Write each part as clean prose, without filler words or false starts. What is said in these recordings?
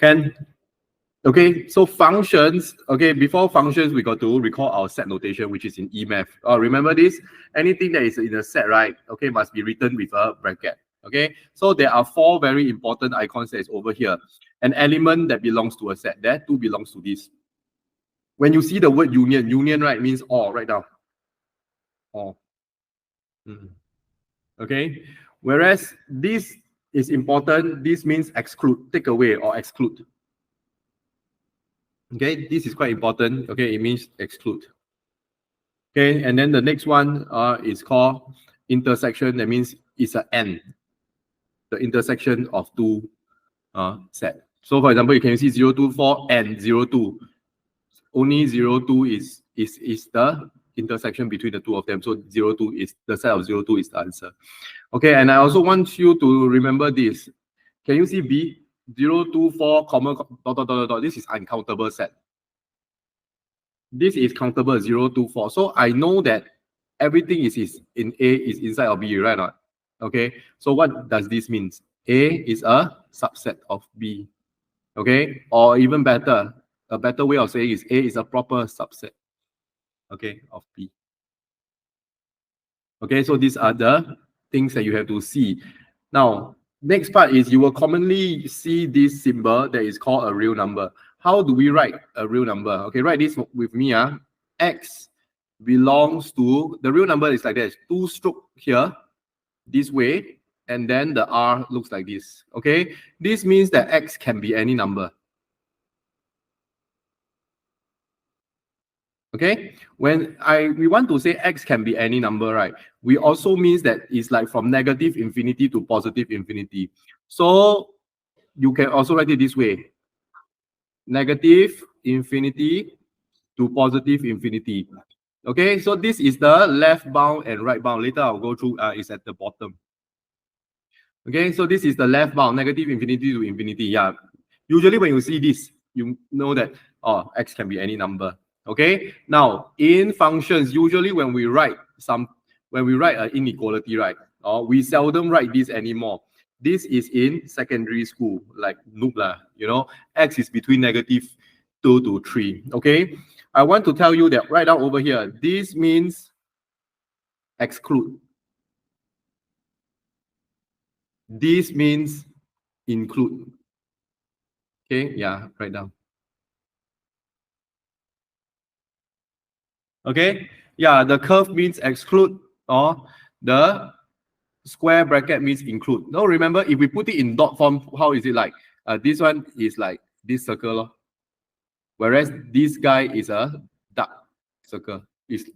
Can? Okay, so functions, okay, before functions, we got to recall our set notation, which is in EMATH. Remember this? Anything that is in a set, right? Okay, must be written with a bracket. Okay, so there are 4 very important icons that is over here. An element that belongs to a set, that 2 belongs to this. When you see the word union, union, right, means all, right now. All. Okay, whereas this is important, this means exclude, take away or exclude. Okay, this is quite important. Okay, it means exclude. Okay, and then the next one is called intersection. That means it's an and, the intersection of 2 set. So for example, you can see 0, 2, 4 and 0, 2. Only 0, 2 is the intersection between the 2 of them. So 0, 2 is the set of 0, 2 is the answer. Okay, and I also want you to remember this. Can you see B? 0, 2, 4, comma, dot, dot, dot, dot. This is uncountable set. This is countable 0, 2, 4. So I know that everything is in A is inside of B, right or not? Okay, so what does this mean? A is a subset of B. Okay, or even better, a better way of saying is A is a proper subset, okay, of B. Okay, so these are the things that you have to see. Now, next part is you will commonly see this symbol that is called a real number. How do we write a real number? Okay, write this with me. X belongs to, the real number is like this, 2 stroke here, this way, and then the R looks like this. Okay, this means that X can be any number. Okay, when we want to say X can be any number, right? We also means that it's like from negative infinity to positive infinity. So you can also write it this way. Negative infinity to positive infinity. Okay, so this is the left bound and right bound. Later I'll go through, it's at the bottom. Okay, so this is the left bound, negative infinity to infinity. Yeah, usually when you see this, you know that, X can be any number. Okay, now in functions, usually when we write an inequality, right, we seldom write this anymore. This is in secondary school, like noob lah, you know, X is between negative 2 to 3. Okay, I want to tell you that right down over here, this means exclude. This means include. Okay, yeah, write down. Okay, yeah, the curve means exclude, or the square bracket means include. Now remember, if we put it in dot form, how is it like? This one is like this circle, whereas this guy is a dark circle.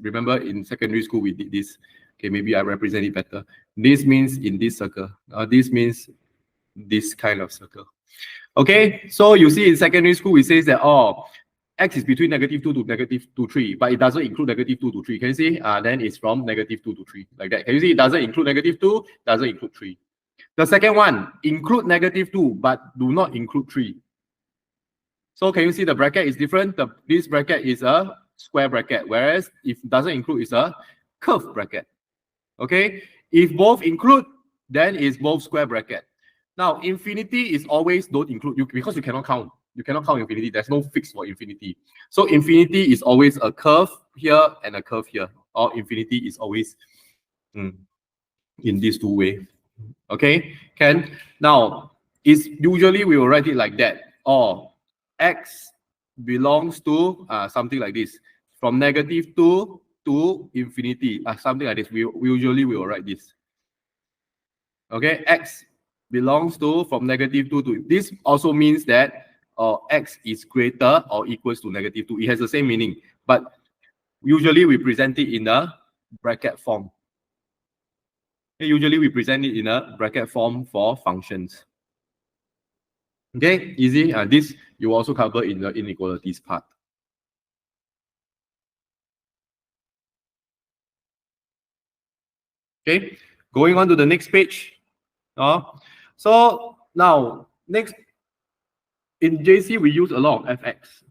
Remember in secondary school we did this. Okay, maybe I represent it better. This means in this circle. This means this kind of circle. Okay, so you see in secondary school it says that X is between negative 2 to negative 2, 3, but it doesn't include negative 2 to 3. Can you see? Then it's from negative 2 to 3, like that. Can you see? It doesn't include negative 2, doesn't include 3. The second one, include negative 2, but do not include 3. So can you see the bracket is different? This bracket is a square bracket, whereas if it doesn't include, it's a curved bracket. Okay? If both include, then it's both square bracket. Now, infinity is always don't include, because you cannot count. You cannot count infinity. There's no fix for infinity. So infinity is always a curve here and a curve here. Or infinity is always in these 2 ways. Okay, can? Now, usually we will write it like that. Or X belongs to something like this. From negative 2 to infinity. Something like this. We usually will write this. Okay, X belongs to from negative 2 to, this also means that X is greater or equals to negative 2. It has the same meaning, but usually we present it in a bracket form. Usually we present it in a bracket form for functions. Okay, easy. This you also cover in the inequalities part. Okay, going on to the next page. So now, next, in JC, we use a lot of fx.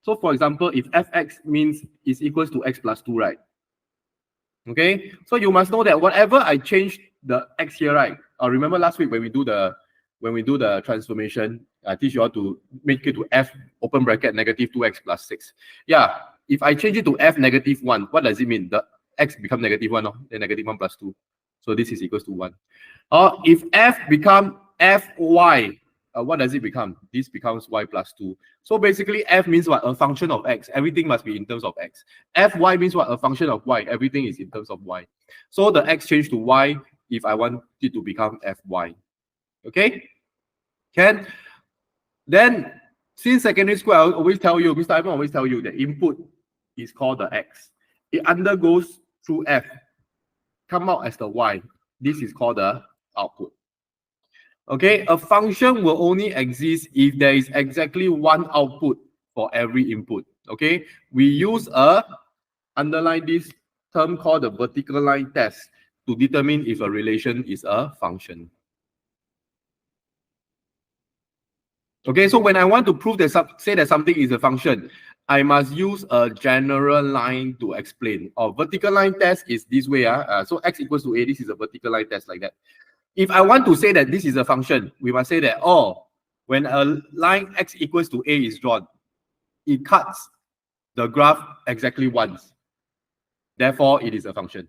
So for example, if fx means is equals to x plus 2, right? Okay, so you must know that whatever I change the x here, right? Remember last week when we do the when we do the transformation, I teach you how to make it to f open bracket negative 2x plus 6. Yeah, if I change it to f negative 1, what does it mean? The x become negative 1, then negative 1 plus 2. So this is equals to 1. Or if f become fy, what does it become? This becomes y plus 2. So basically, f means what? A function of x. Everything must be in terms of x. Fy means what? A function of y. Everything is in terms of y. So the x changed to y if I want it to become fy. Okay? Can? Then, since secondary school, I always tell you, Mr. Ivan always tell you that input is called the x. It undergoes through f, come out as the y. This is called the output. Okay, a function will only exist if there is exactly one output for every input. Okay, we use underline this term called the vertical line test to determine if a relation is a function. Okay, so when I want to prove that say that something is a function, I must use a general line to explain. Or vertical line test is this way. So x equals to a, this is a vertical line test like that. If I want to say that this is a function, we must say that, oh, when a line x equals to a is drawn, it cuts the graph exactly once. Therefore, it is a function.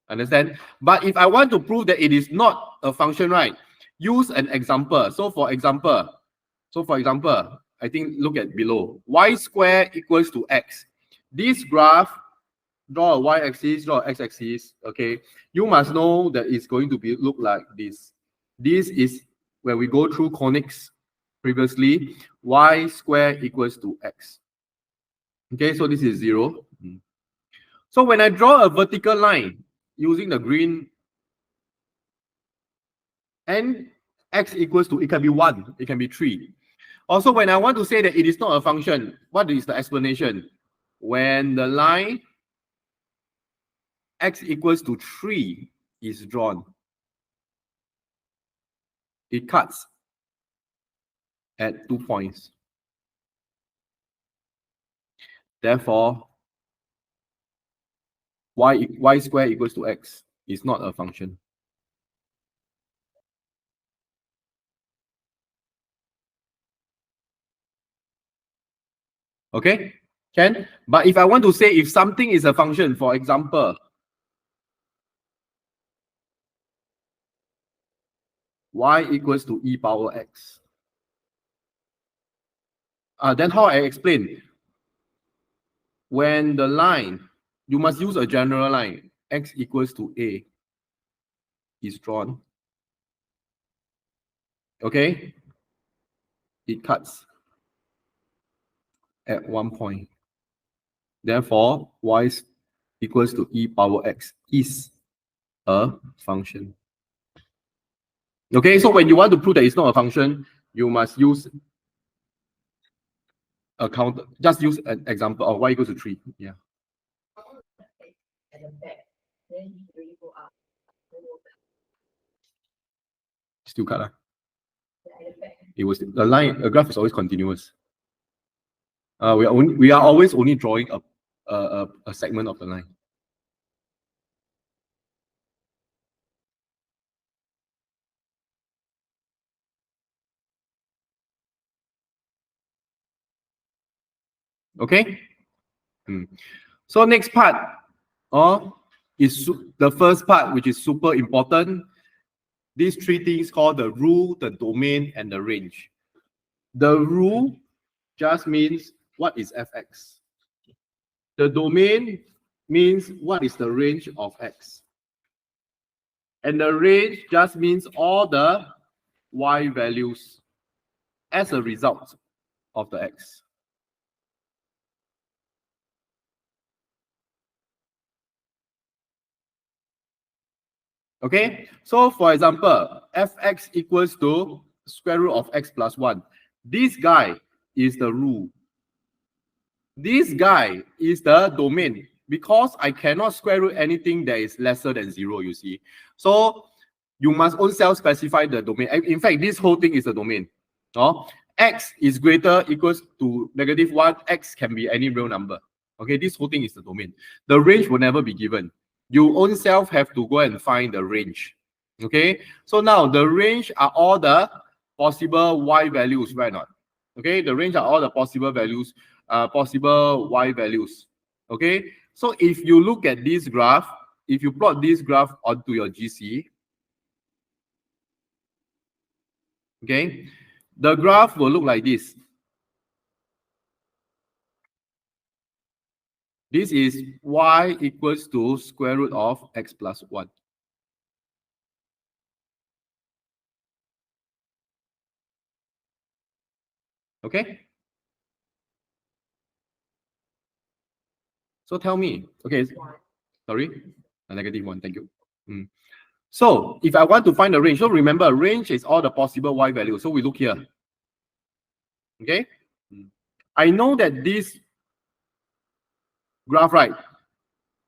Understand? But if I want to prove that it is not a function, right, use an example. So for example, I think look at below. Y square equals to x. This graph, draw a y-axis, draw an x-axis, okay? You must know that it's going to look like this. This is where we go through conics previously. Y square equals to x. Okay, so this is 0. So when I draw a vertical line using the green, and x equals to, it can be 1, it can be 3. Also, when I want to say that it is not a function, what is the explanation? When the line x equals to 3 is drawn, it cuts at 2 points. Therefore, y square equals to x is not a function. Okay, can? But if I want to say if something is a function, for example, y equals to e power x. Then how I explain? When the line, you must use a general line, x equals to a is drawn. Okay? It cuts at 1 point. Therefore, y equals to e power x is a function. Okay, so when you want to prove that it's not a function, you must use a counter. Just use an example of y equals to 3. Yeah. Still cut. It was the line. A graph is always continuous. We are always only drawing a segment of the line. Okay. So next part, is the first part, which is super important. These 3 things called the rule, the domain, and the range. The rule just means what is fx. The domain means what is the range of x. And the range just means all the y values as a result of the x. Okay, so for example, fx equals to square root of x plus 1. This guy is the rule. This guy is the domain, because I cannot square root anything that is lesser than 0, you see. So you must own self specify the domain. In fact, this whole thing is the domain. X is greater equals to -1. X can be any real number. Okay, this whole thing is the domain. The range will never be given. You own self have to go and find the range. Okay, so now the range are all the possible y values, right or not? Okay, the range are all the possible values, possible y values. Okay, so if you look at this graph, if you plot this graph onto your GC, okay, the graph will look like this. This is y equals to square root of x plus 1. Okay? So tell me, okay, sorry, a -1, thank you. So if I want to find the range, so remember, range is all the possible y values. So we look here. Okay? I know that this graph, right?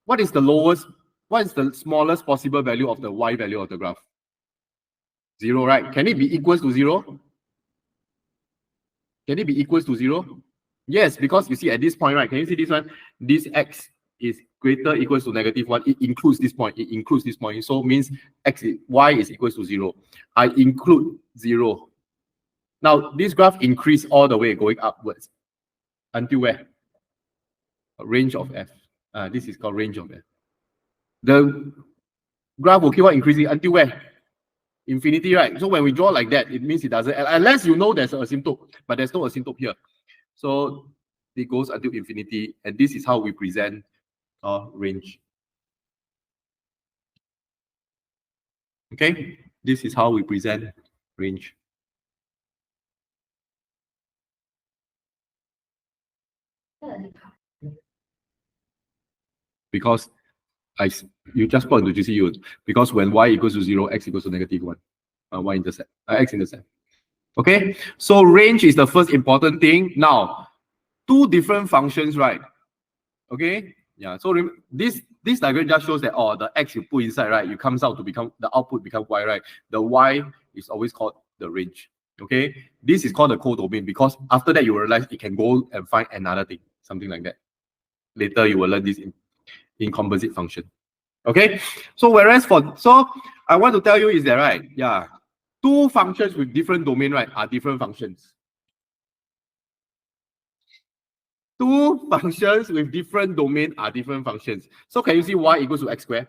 What is the lowest, what is the smallest possible value of the y value of the graph? 0, right? Can it be equals to 0? Can it be equals to 0? Yes, because you see at this point, right? Can you see this one? This x is greater equals to -1. It includes this point. It includes this point. So means y is equals to 0. I include 0. Now this graph increase all the way going upwards until where? A range of f. This is called range of f. The graph will keep on increasing until where? Infinity, right? So when we draw like that, it means it doesn't, unless you know there's an asymptote, but there's no asymptote here. So it goes until infinity, and this is how we present our range. Okay, this is how we present range. Because you just put into GCU, because when y equals to 0, x equals to -1, y intercept, x intercept. Okay, so range is the first important thing. Now, two different functions, right? Okay, yeah. So this diagram just shows that the x you put inside, right, it comes out to become the output become y, right? The y is always called the range. Okay, this is called the codomain because after that you realize it can go and find another thing, something like that. Later you will learn this in composite function. Okay, so whereas so I want to tell you is that, right, yeah, two functions with different domain, right, are different functions. Two functions with different domain are different functions. So can you see y equals to x squared?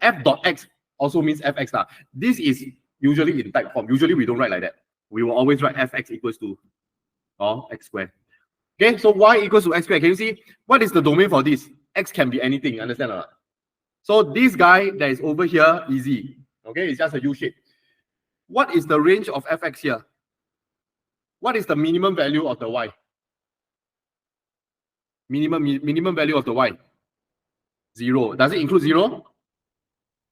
F dot x also means fx. This is usually in type form. Usually we don't write like that. We will always write fx equals to x squared. Okay, so y equals to x squared. Can you see what is the domain for this? X can be anything, you understand or not? So this guy that is over here, easy. Okay, it's just a U shape. What is the range of fx here? What is the minimum value of the y? Minimum value of the y? 0. Does it include 0?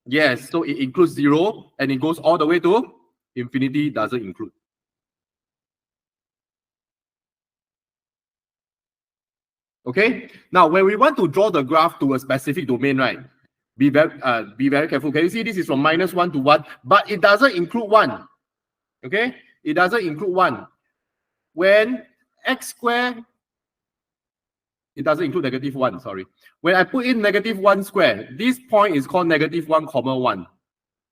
Yes, so it includes 0 and it goes all the way to infinity, doesn't include. Okay, now when we want to draw the graph to a specific domain, right, be very careful. Can you see this is from -1 to 1, but it doesn't include 1. Okay, it doesn't include 1. When x squared, it doesn't include -1, sorry. When I put in -1 squared, this point is called -1, 1.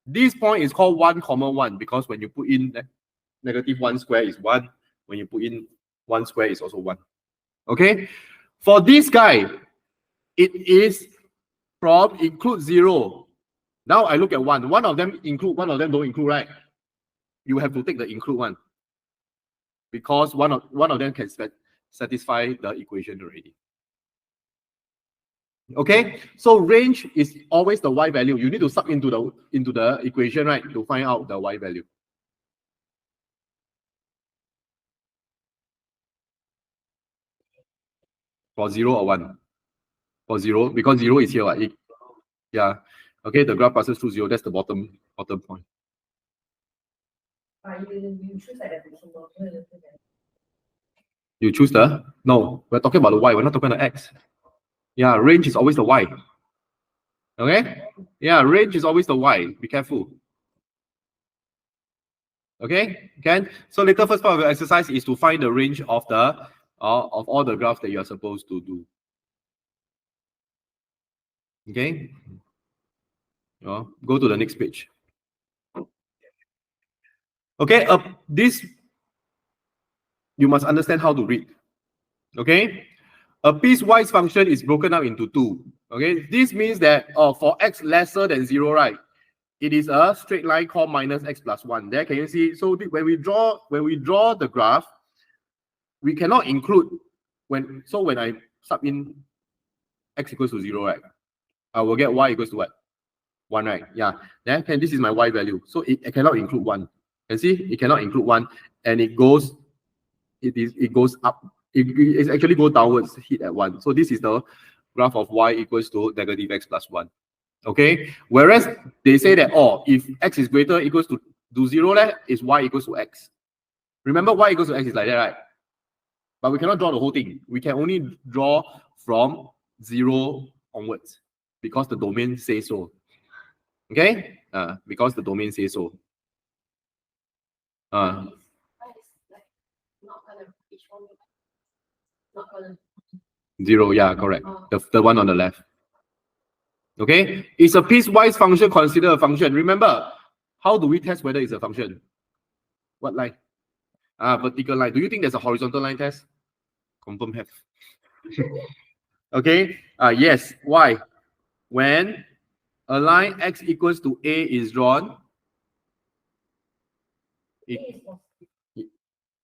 This point is called 1, 1 because when you put in -1 square is 1. When you put in 1 square is also 1. Okay, for this guy, it is from include 0. Now I look at 1. One of them include, one of them don't include, right? You have to take the include one because one of them can satisfy the equation already. Okay, so range is always the y value. You need to sub into the equation, right, to find out the y value. For 0 or 1? For 0, because 0 is here, right? Yeah. Okay, the graph passes through 0. That's the bottom point. You choose the You choose the? No, we're talking about the y. We're not talking about the x. Yeah, range is always the y. Okay? Yeah, range is always the y. Be careful. Okay, can so later first part of the exercise is to find the range of the of all the graphs that you are supposed to do. Okay, go to the next page. Okay, this you must understand how to read. Okay, a piecewise function is broken up into two. Okay, this means that for x lesser than 0, right, it is a straight line called minus x plus 1. There, can you see? So when we draw the graph, we cannot include when I sub in x equals to 0, right, I will get y equals to what? 1, right? Yeah. Then this is my y value. So it cannot include 1. You see, it cannot include 1, and it goes up. It actually goes downwards, hit at 1. So this is the graph of y equals to negative x plus 1. Okay. Whereas they say that if x is greater equals to 0, is y equals to x. Remember, y equals to x is like that, right? But we cannot draw the whole thing. We can only draw from 0 onwards because the domain says so. Okay? Because the domain says so. Zero, yeah, correct. The one on the left. Okay? Is a piecewise function considered a function? Remember, how do we test whether it's a function? What line? Vertical line. Do you think there's a horizontal line test? Confirm have. Okay? Yes. Why? When a line x equals to a is drawn, it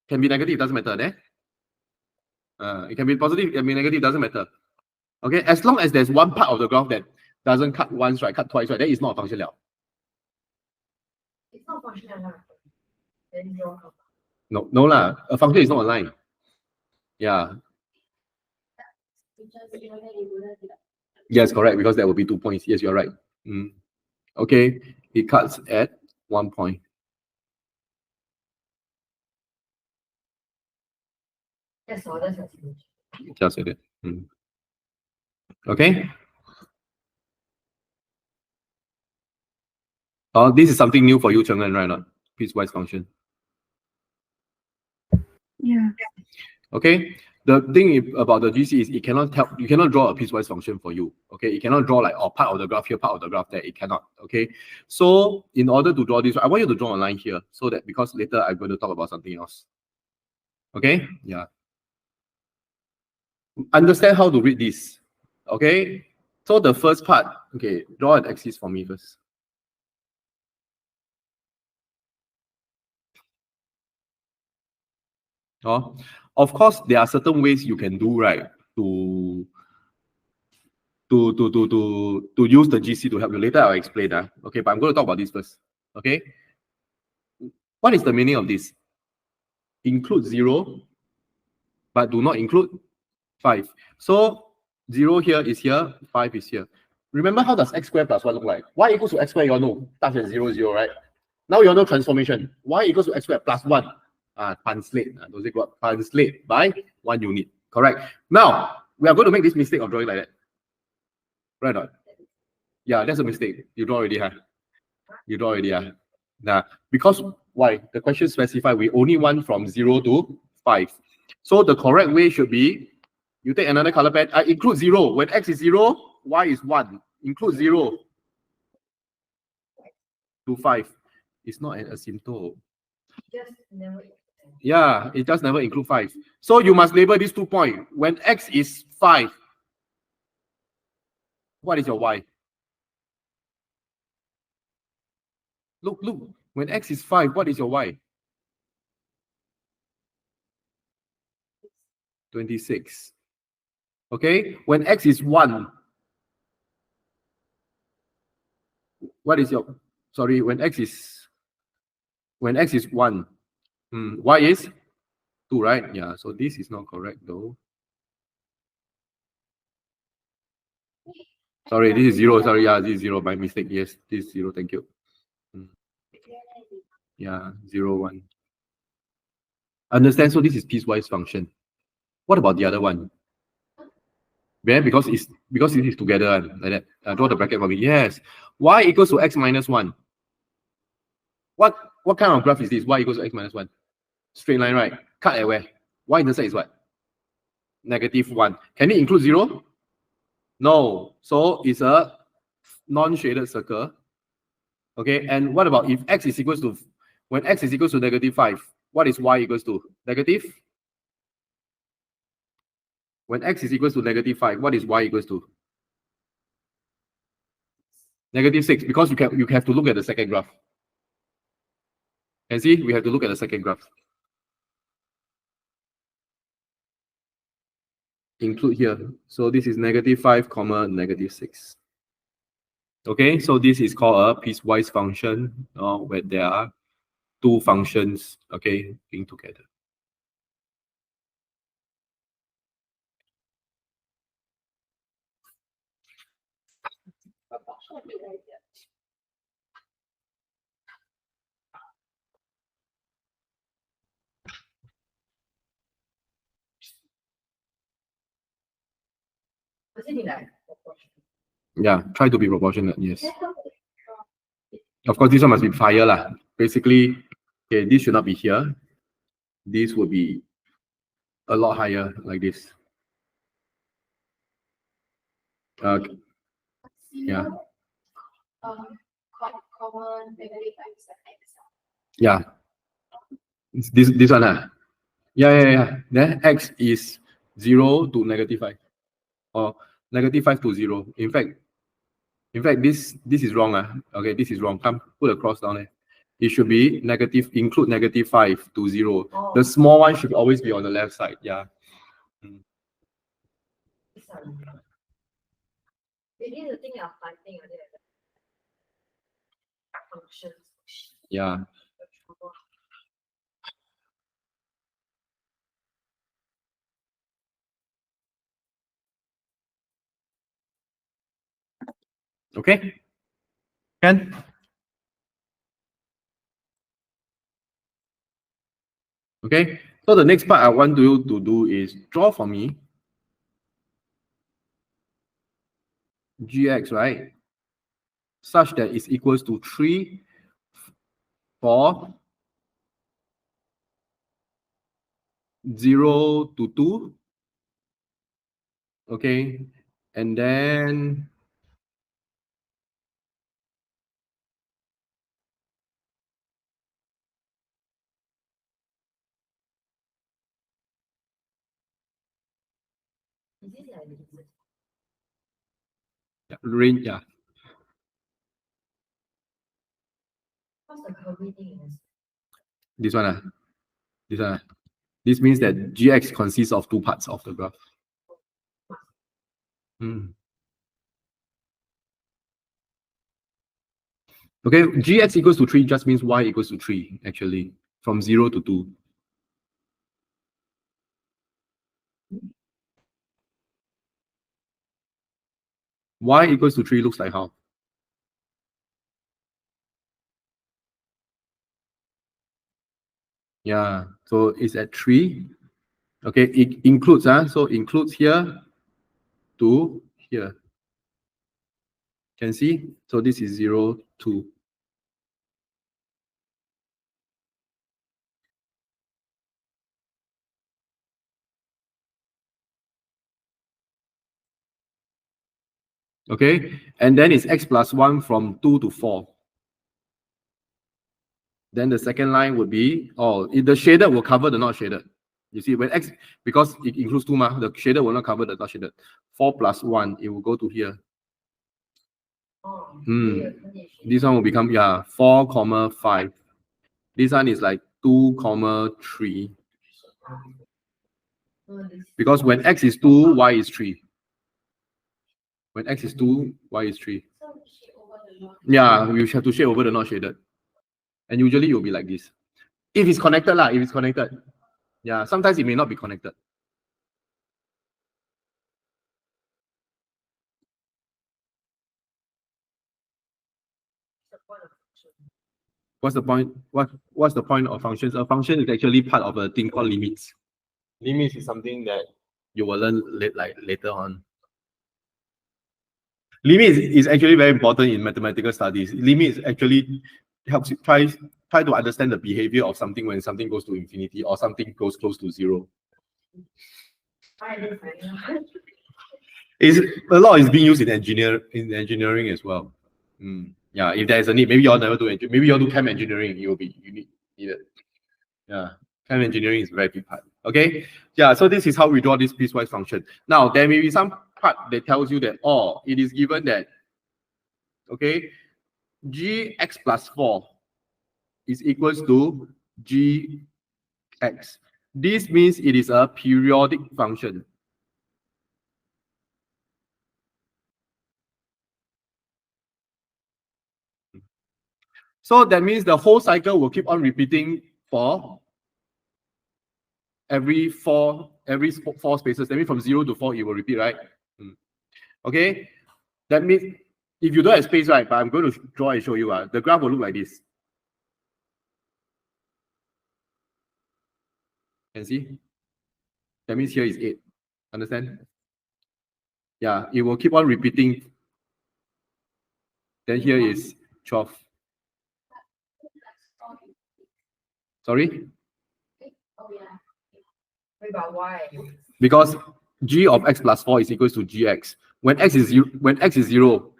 can be negative, doesn't matter. It can be positive, it can be negative, doesn't matter. Okay, as long as there's one part of the graph that doesn't cut once, right, cut twice, right, that is not a function. It's not a function. No lah. A function is not a line. Yeah. Yes, correct, because that will be 2 points. Yes, you're right. Okay, it cuts at 1 point. That's all. That's just it. Okay. This is something new for you, Cheng-En, right? Not piecewise function. Yeah. Okay. The thing about the GC is it cannot tell, you cannot draw a piecewise function for you. Okay, it cannot draw like part of the graph here, part of the graph there. It cannot. Okay, so in order to draw this, I want you to draw a line here so that because later I'm going to talk about something else. Okay, yeah. Understand how to read this. Okay, so the first part. Okay, draw an axis for me first. Of course, there are certain ways you can do, right, to use the GC to help you. Later I'll explain that. Okay, but I'm going to talk about this first. Okay, what is the meaning of this? Include 0, but do not include 5. So 0 here is here, 5 is here. Remember, how does x squared plus 1 look like? Y equals to x squared, you all know, starts at 0, 0, right? Now you all know transformation. Y equals to x squared plus 1. Translate. Those are called translate by 1 unit. Correct. Now, we are going to make this mistake of drawing like that. Right or not? Yeah, that's a mistake. You draw already, huh? You draw already, huh? Nah, because why? The question specify we only want from 0 to 5. So the correct way should be, you take another color pen, include 0. When x is 0, y is 1. Include 0 to 5. It's not an asymptote. Yeah, it just never include 5. So you must label these 2 points. When x is 5, what is your y? Look. When x is 5, what is your y? 26. Okay. When x is 1, what is your? Sorry. When x is 1, y is 2, right? Yeah. So this is not correct though. Sorry, this is 0. Sorry, yeah, this is 0. My mistake. Yes, this is 0. Thank you. Yeah, 0, 1. Understand? So this is piecewise function. What about the other one? Yeah, because it is together like that. Draw the bracket for me. Yes. Y equals to x minus 1. What kind of graph is this? Y equals to x minus 1. Straight line, right? Cut at where? Y intercept is what? -1. Can it include 0? No. So it's a non-shaded circle. Okay. And what about if x is equals to When x is equals to -5, what is y equals to? Negative? When x is equals to -5, what is y equals to? -6, because you have to look at the second graph. And see, we have to look at the second graph. Include here. So this is -5, -6. Okay, so this is called a piecewise function, where there are two functions, okay, being together. Yeah, try to be proportionate, yes. Of course, this one must be higher lah. Basically, okay, this should not be here. This would be a lot higher, like this. Yeah. Yeah. This one, Yeah. Then x is 0 to -5, or -5 to 0. In fact, this is wrong. Okay, this is wrong. Come, put a cross down there. It should be negative, include -5 to 0. Oh. The small one should always be on the left side. Yeah. Yeah. Okay. Can? Okay. So the next part I want you to do is draw for me gx, right? Such that it's equals to 3 for 0 to 2. Okay. And then range, yeah. This one, this one. This means that gx consists of two parts of the graph. Okay, gx equals to 3 just means y equals to 3, actually, from 0 to 2. Y equals to 3 looks like how? Yeah, so it's at 3. Okay, it includes, so includes here to here. Can see? So this is 0, 2. Okay, and then it's x plus 1 from 2 to 4. Then the second line would be, the shaded will cover the not shaded. You see, when x, because it includes 2, the shaded will not cover the not shaded. 4 plus 1, it will go to here. This one will become, 4, 5. This one is like 2, 3. Because when x is 2, y is 3. When x is 2, y is 3. Yeah, we have to shade over the not shaded. And usually it will be like this. If it's connected, if it's connected. Yeah, sometimes it may not be connected. What's the point? What's the point of functions? A function is actually part of a thing called limits. Limits is something that you will learn later on. Limits is actually very important in mathematical studies. Limits actually helps you try to understand the behavior of something when something goes to infinity or something goes close to 0. A lot is being used in engineering as well. Yeah, if there's a need, maybe y'all never do maybe y'all do chem engineering, you need needed. Yeah, chem engineering is a very big part. Okay, yeah, so this is how we draw this piecewise function. Now, there may be some part that tells you that, oh, it is given that, okay, gx plus 4 is equals to gx. This means it is a periodic function. So that means the whole cycle will keep on repeating for every four spaces. That means from 0 to 4, it will repeat, right? Okay, that means if you don't have space, right, but I'm going to draw and show you, the graph will look like this. Can see? That means here is 8. Understand? Yeah, it will keep on repeating. Then here is 12. Sorry? But why? Because g of x plus 4 is equals to gx. When x is 0,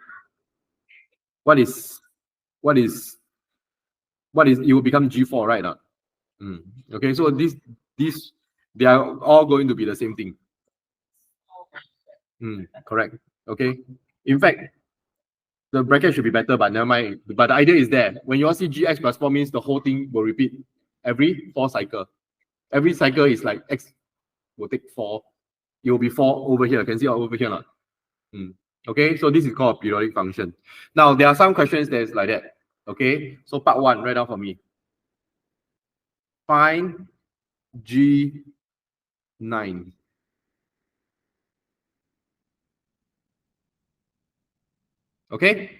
what is it will become g4, right? Okay, so these they are all going to be the same thing. Correct. Okay. In fact, the bracket should be better, but never mind. But the idea is there. When you all see gx plus 4 means the whole thing will repeat every 4 cycle. Every cycle is like x will take 4. It will be 4 over here. Can see over here now? Okay, so this is called a periodic function. Now, there are some questions that is like that. Okay, so part 1, write down for me. Find G9. Okay,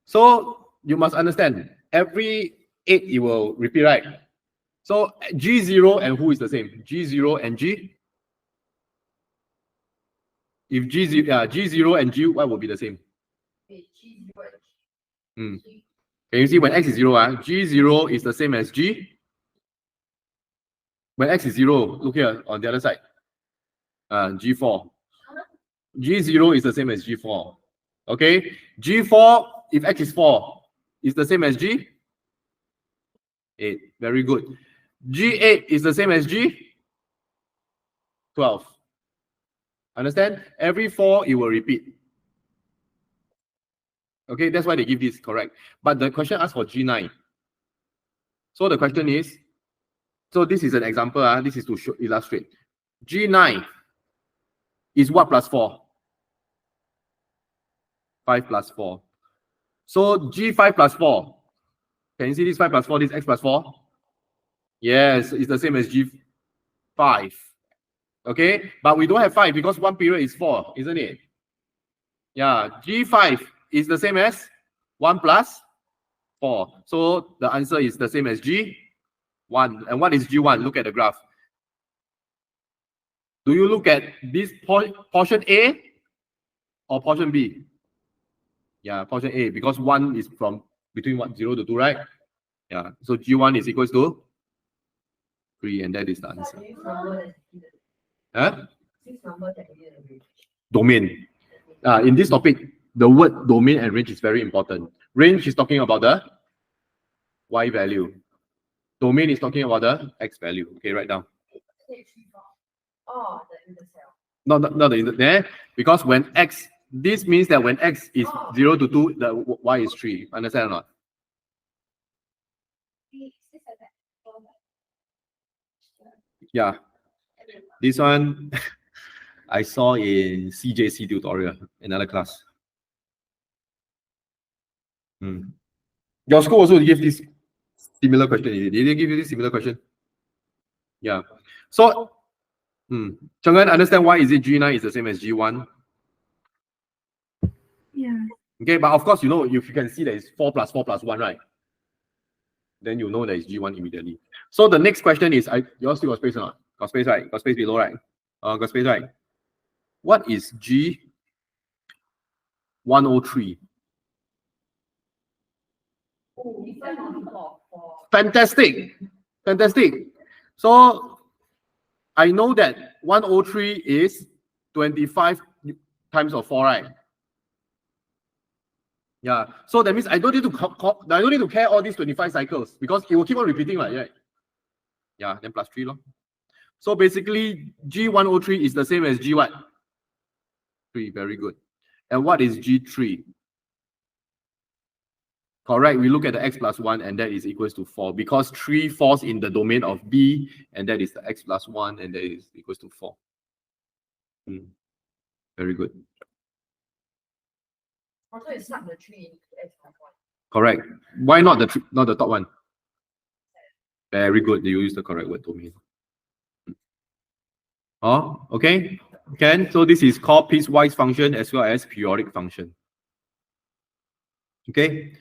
so you must understand every 8 it will repeat, right? So G0 and who is the same? G0 and G? If G0 and G, what will be the same? Can you see when x is 0, G0 is the same as G? When x is 0, look here on the other side. G4. G0 is the same as G4. Okay, G4, if x is 4, is the same as G? 8. Very good. G8 is the same as G? 12. Understand? Every 4, it will repeat. Okay, that's why they give this, correct. But the question asks for G9. So the question is, so this is an example, this is to illustrate. G9 is what plus 4? 5 plus 4. So G5 plus 4. Can you see this 5 plus 4, this x plus 4? Yes, it's the same as G5. Okay, but we don't have 5 because one period is 4, isn't it? Yeah, G5 is the same as 1 plus 4. So the answer is the same as G1. And what is G1? Look at the graph. Do you look at this portion A or portion B? Yeah, portion A, because 1 is from between 0 to 2, right? Yeah, so G1 is equals to 3, and that is the answer. Domain. In this topic, the word domain and range is very important. Range is talking about the y value. Domain is talking about the x value. Okay, write down. Oh, the intercell. Not the there, because when x, this means that when x is 0 to 2, the y is 3. Understand or not? Yeah. This one I saw in CJC tutorial, another class. Your school also give this similar question. Did they give you this similar question? Yeah. So, Cheng'en, understand why is it G9 is the same as G1? Yeah. Okay, but of course, you know, if you can see that it's 4 plus 4 plus 1, right? Then you know that it's G1 immediately. So the next question is, you all still got space or not? Got space, right? Got space below, right? Got space, right? What is G103? Fantastic. Fantastic. So I know that 103 is 25 times of 4, right? Yeah. So that means I don't need to care all these 25 cycles because it will keep on repeating, right? Yeah. Then plus 3 lor. So basically, G103 is the same as G what? 3. Very good. And what is G3? Correct. We look at the x plus 1 and that is equals to 4 because 3 falls in the domain of B and that is the x plus 1 and that is equals to 4. Very good. Also, it's not the 3 into x plus 1. Correct. Why not the top one? Very good. You use the correct word, domain. Oh, okay. Can. So this is called piecewise function as well as periodic function. Okay.